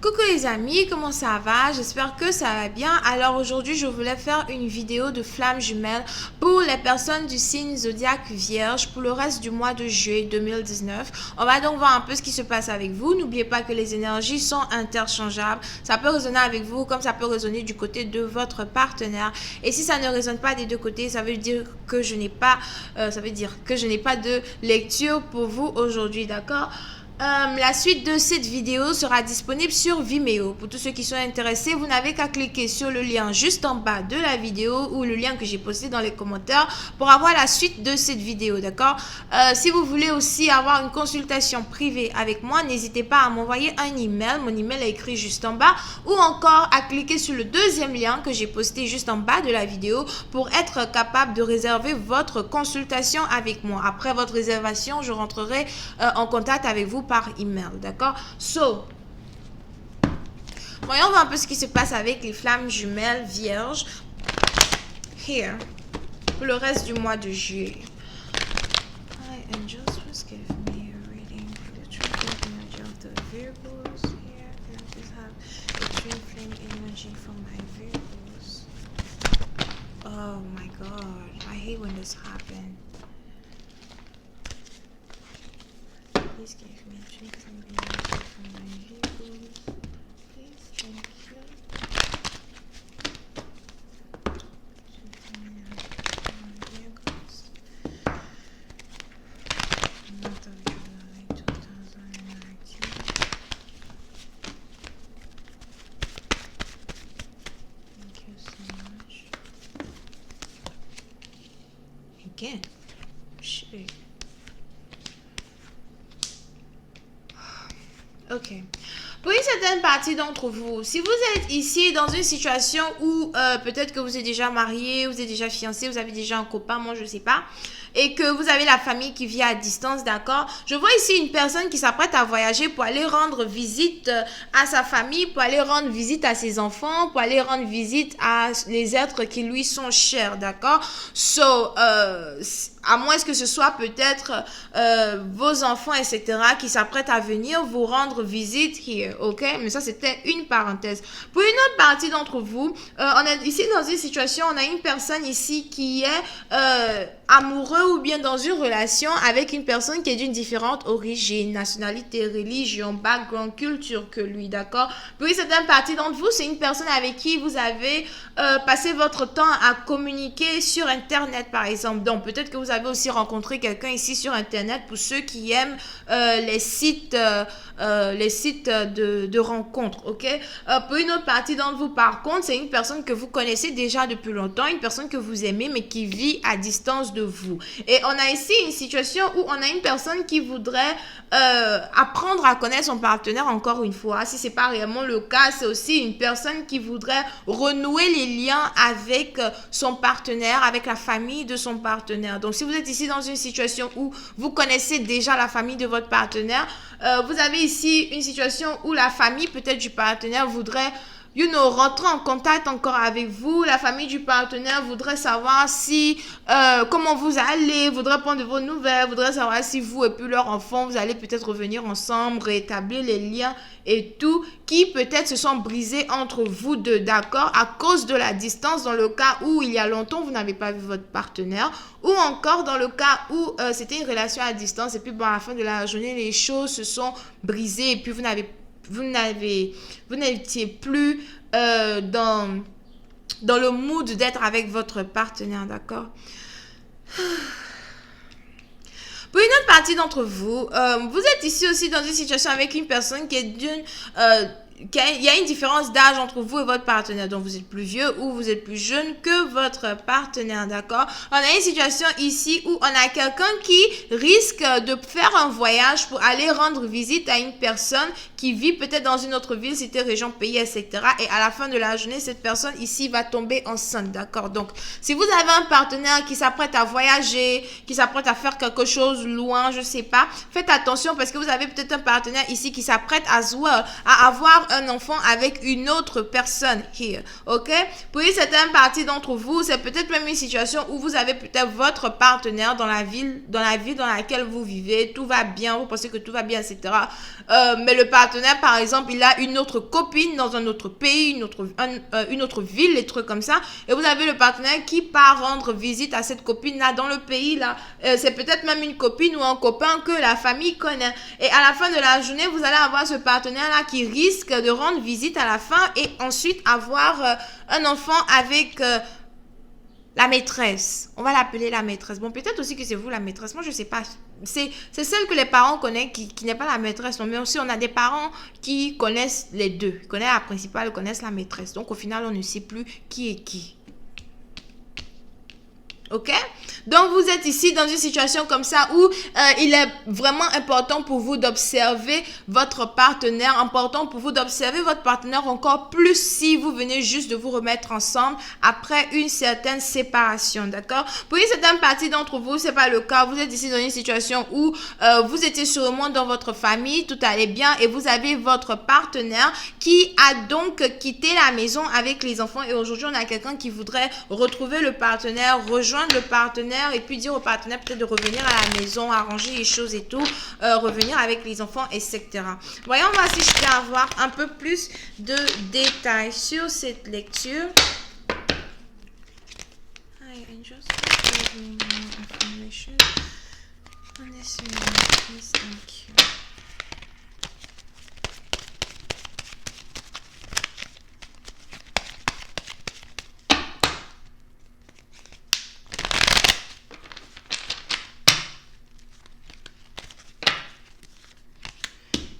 Coucou les amis, comment ça va? J'espère que ça va bien. Alors aujourd'hui, je voulais faire une vidéo de flammes jumelles pour les personnes du signe zodiaque Vierge pour le reste du mois de juillet 2019. On va donc voir un peu ce qui se passe avec vous. N'oubliez pas que les énergies sont interchangeables. Ça peut résonner avec vous comme ça peut résonner du côté de votre partenaire. Et si ça ne résonne pas des deux côtés, ça veut dire que je n'ai pas, de lecture pour vous aujourd'hui, d'accord? La suite de cette vidéo sera disponible sur Vimeo. Pour tous ceux qui sont intéressés, vous n'avez qu'à cliquer sur le lien juste en bas de la vidéo ou le lien que j'ai posté dans les commentaires pour avoir la suite de cette vidéo, d'accord? Si vous voulez aussi avoir une consultation privée avec moi, n'hésitez pas à m'envoyer un email. Mon email est écrit juste en bas ou encore à cliquer sur le deuxième lien que j'ai posté juste en bas de la vidéo pour être capable de réserver votre consultation avec moi. Après votre réservation, je rentrerai en contact avec vous par email, d'accord? Voyons voir un peu ce qui se passe avec les flammes jumelles vierges here pour le reste du mois de juillet. Hi, angels, please give me a reading for the true energy of the Virgos here. Can I please have a twin flame energy for my Virgos? Oh my god, I hate when this happens. Please give me a twin flame energy for my Virgos. Please, thank you. Twin flame energy for my Virgos. Month of July 2019. Thank you so much. Again. Shit. Ok. Pour une certaine partie d'entre vous, si vous êtes ici dans une situation où peut-être que vous êtes déjà marié, vous êtes déjà fiancé, vous avez déjà un copain, moi je sais pas, et que vous avez la famille qui vit à distance, d'accord? Je vois ici une personne qui s'apprête à voyager pour aller rendre visite à sa famille, pour aller rendre visite à ses enfants, pour aller rendre visite à les êtres qui lui sont chers, d'accord? À moins que ce soit peut-être vos enfants, etc., qui s'apprêtent à venir vous rendre visite here, ok? Mais ça, c'était une parenthèse. Pour une autre partie d'entre vous, on est ici dans une situation, on a une personne ici qui est amoureux ou bien dans une relation avec une personne qui est d'une différente origine, nationalité, religion, background, culture que lui, d'accord? Pour une certaine partie d'entre vous, c'est une personne avec qui vous avez passé votre temps à communiquer sur Internet, par exemple. Donc, peut-être que vous avez aussi rencontré quelqu'un ici sur Internet pour ceux qui aiment les sites de rencontres, ok? Pour une autre partie d'entre vous, par contre, c'est une personne que vous connaissez déjà depuis longtemps, une personne que vous aimez, mais qui vit à distance de vous. Et on a ici une situation où on a une personne qui voudrait apprendre à connaître son partenaire encore une fois. Si c'est pas réellement le cas, c'est aussi une personne qui voudrait renouer les liens avec son partenaire, avec la famille de son partenaire. Donc, si vous êtes ici dans une situation où vous connaissez déjà la famille de votre partenaire, vous avez ici une situation où la famille peut-être du partenaire voudrait rentrer en contact encore avec vous. La famille du partenaire voudrait savoir si, comment vous allez, voudrait prendre de vos nouvelles, voudrait savoir si vous et puis leur enfant, vous allez peut-être revenir ensemble, rétablir les liens et tout, qui peut-être se sont brisés entre vous deux, d'accord, à cause de la distance, dans le cas où il y a longtemps, vous n'avez pas vu votre partenaire, ou encore dans le cas où c'était une relation à distance et puis bon, à la fin de la journée, les choses se sont brisées et puis vous n'étiez plus dans le mood d'être avec votre partenaire, d'accord? Pour une autre partie d'entre vous, vous êtes ici aussi dans une situation avec une personne qui est il y a une différence d'âge entre vous et votre partenaire. Donc, vous êtes plus vieux ou vous êtes plus jeune que votre partenaire, d'accord? On a une situation ici où on a quelqu'un qui risque de faire un voyage pour aller rendre visite à une personne qui vit peut-être dans une autre ville, cité, région, pays, etc. Et à la fin de la journée, cette personne ici va tomber enceinte, d'accord? Donc, si vous avez un partenaire qui s'apprête à voyager, qui s'apprête à faire quelque chose loin, je sais pas, faites attention parce que vous avez peut-être un partenaire ici qui s'apprête à avoir un enfant avec une autre personne here, ok? Pour une certaine partie d'entre vous, c'est peut-être même une situation où vous avez peut-être votre partenaire dans la ville dans laquelle vous vivez, tout va bien, vous pensez que tout va bien, etc. Mais le partenaire partenaire, par exemple, il a une autre copine dans un autre pays, une autre ville, des trucs comme ça. Et vous avez le partenaire qui part rendre visite à cette copine-là dans le pays, là. C'est peut-être même une copine ou un copain que la famille connaît. Et à la fin de la journée, vous allez avoir ce partenaire-là qui risque de rendre visite à la fin et ensuite avoir un enfant avec la maîtresse. On va l'appeler la maîtresse. Bon, peut-être aussi que c'est vous la maîtresse. Moi, je sais pas. C'est celle que les parents connaissent qui n'est pas la maîtresse. Mais aussi, on a des parents qui connaissent les deux. Ils connaissent la principale, ils connaissent la maîtresse. Donc, au final, on ne sait plus qui est qui. Ok? Donc, vous êtes ici dans une situation comme ça où il est vraiment important pour vous d'observer votre partenaire, important pour vous d'observer votre partenaire encore plus si vous venez juste de vous remettre ensemble après une certaine séparation, d'accord? Pour une certaine partie d'entre vous, c'est pas le cas. Vous êtes ici dans une situation où vous étiez sûrement dans votre famille, tout allait bien et vous avez votre partenaire qui a donc quitté la maison avec les enfants et aujourd'hui, on a quelqu'un qui voudrait retrouver le partenaire, rejoindre le partenaire et puis dire au partenaire peut-être de revenir à la maison, arranger les choses et tout, revenir avec les enfants, etc. Voyons voir si je peux avoir un peu plus de détails sur cette lecture. Hi, angels, give me more information on this one, please, thank you.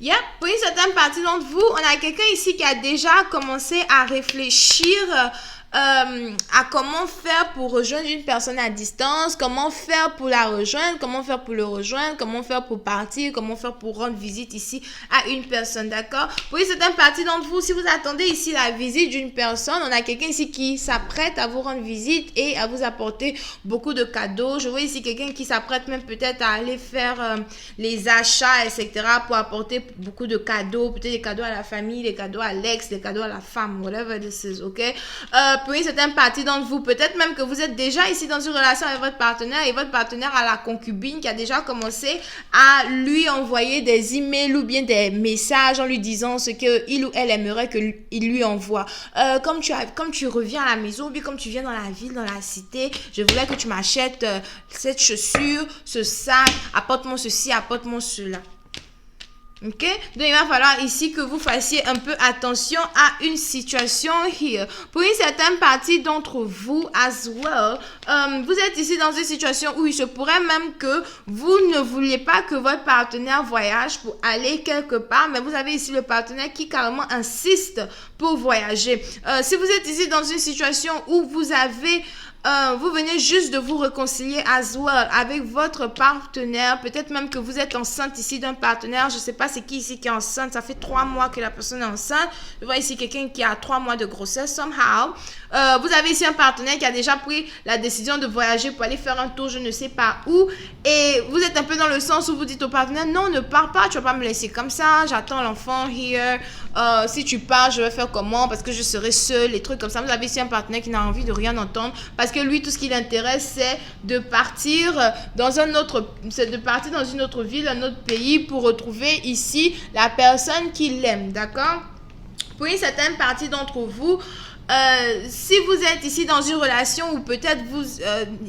Yep, pour une certaine partie d'entre vous, on a quelqu'un ici qui a déjà commencé à réfléchir à comment faire pour rejoindre une personne à distance, comment faire pour la rejoindre, comment faire pour le rejoindre, comment faire pour partir, comment faire pour rendre visite ici à une personne, d'accord? Pour une certaine partie d'entre vous, si vous attendez ici la visite d'une personne, on a quelqu'un ici qui s'apprête à vous rendre visite et à vous apporter beaucoup de cadeaux. Je vois ici quelqu'un qui s'apprête même peut-être à aller faire les achats, etc. pour apporter beaucoup de cadeaux, peut-être des cadeaux à la famille, des cadeaux à l'ex, des cadeaux à la femme, whatever this is, ok? Pour une certaine partie d'entre vous, peut-être même que vous êtes déjà ici dans une relation avec votre partenaire et votre partenaire a la concubine qui a déjà commencé à lui envoyer des emails ou bien des messages en lui disant ce qu'il ou elle aimerait qu'il lui envoie. Comme tu reviens à la maison ou bien comme tu viens dans la ville, dans la cité, je voulais que tu m'achètes cette chaussure, ce sac, apporte-moi ceci, apporte-moi cela. Ok, donc il va falloir ici que vous fassiez un peu attention à une situation here. Pour une certaine partie d'entre vous as well, vous êtes ici dans une situation où il se pourrait même que vous ne vouliez pas que votre partenaire voyage pour aller quelque part, mais vous avez ici le partenaire qui carrément insiste pour voyager. Si vous êtes ici dans une situation où vous avez vous venez juste de vous réconcilier as well avec votre partenaire. Peut-être même que vous êtes enceinte ici d'un partenaire. Je ne sais pas c'est qui ici qui est enceinte. Ça fait 3 mois que la personne est enceinte. Je vois ici quelqu'un qui a 3 mois de grossesse somehow. Vous avez ici un partenaire qui a déjà pris la décision de voyager pour aller faire un tour je ne sais pas où. Et vous êtes un peu dans le sens où vous dites au partenaire, non, ne pars pas, tu ne vas pas me laisser comme ça. J'attends l'enfant here. Si tu pars, je vais faire comment? Parce que je serai seule, les trucs comme ça. Vous avez ici un partenaire qui n'a envie de rien entendre. Parce que lui, tout ce qui l'intéresse, c'est de partir dans une autre ville, un autre pays pour retrouver ici la personne qu'il aime, d'accord? Pour une certaine partie d'entre vous, si vous êtes ici dans une relation où peut-être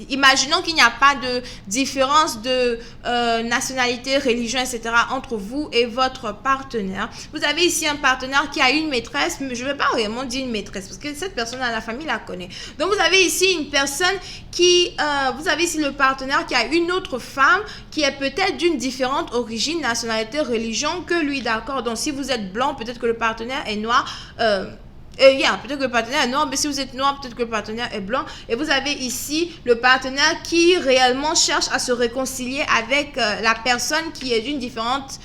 imaginons qu'il n'y a pas de différence de nationalité, religion, etc. entre vous et votre partenaire. Vous avez ici un partenaire qui a une maîtresse, mais je ne vais pas vraiment dire une maîtresse parce que cette personne, la famille la connaît. Donc vous avez ici une personne vous avez ici le partenaire qui a une autre femme qui est peut-être d'une différente origine, nationalité, religion que lui, d'accord? Donc si vous êtes blanc, peut-être que le partenaire est noir, peut-être que le partenaire est noir, mais si vous êtes noir, peut-être que le partenaire est blanc. Et vous avez ici le partenaire qui réellement cherche à se réconcilier avec la personne qui est d'une différente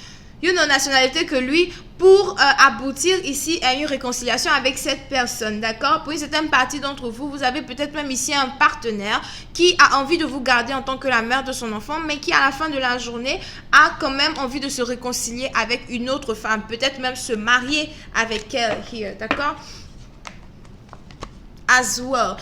nationalité que lui pour aboutir ici à une réconciliation avec cette personne, d'accord? Pour une certaine partie d'entre vous, vous avez peut-être même ici un partenaire qui a envie de vous garder en tant que la mère de son enfant, mais qui à la fin de la journée a quand même envie de se réconcilier avec une autre femme, peut-être même se marier avec elle here, d'accord? as well.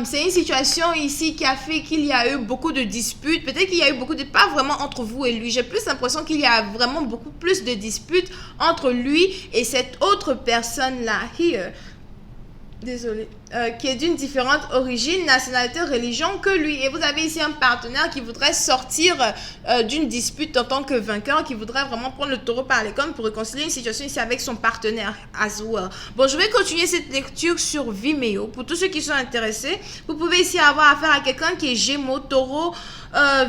C'est une situation ici qui a fait qu'il y a eu beaucoup de disputes. Peut-être qu'il y a eu beaucoup de... Pas vraiment entre vous et lui. J'ai plus l'impression qu'il y a vraiment beaucoup plus de disputes entre lui et cette autre personne-là. Here. Désolé, qui est d'une différente origine, nationalité, religion que lui. Et vous avez ici un partenaire qui voudrait sortir d'une dispute en tant que vainqueur, qui voudrait vraiment prendre le taureau par les cornes pour réconcilier une situation ici avec son partenaire as well. Bon, je vais continuer cette lecture sur Vimeo. Pour tous ceux qui sont intéressés, vous pouvez ici avoir affaire à quelqu'un qui est Gémeaux, Taureau,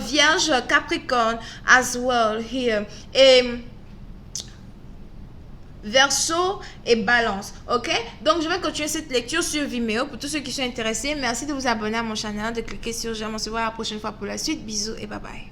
Vierge, Capricorne as well here. Et Verseau et Balance, ok? Donc je vais continuer cette lecture sur Vimeo pour tous ceux qui sont intéressés. Merci de vous abonner à mon channel, de cliquer sur j'aime. On se voit la prochaine fois pour la suite. Bisous et bye bye.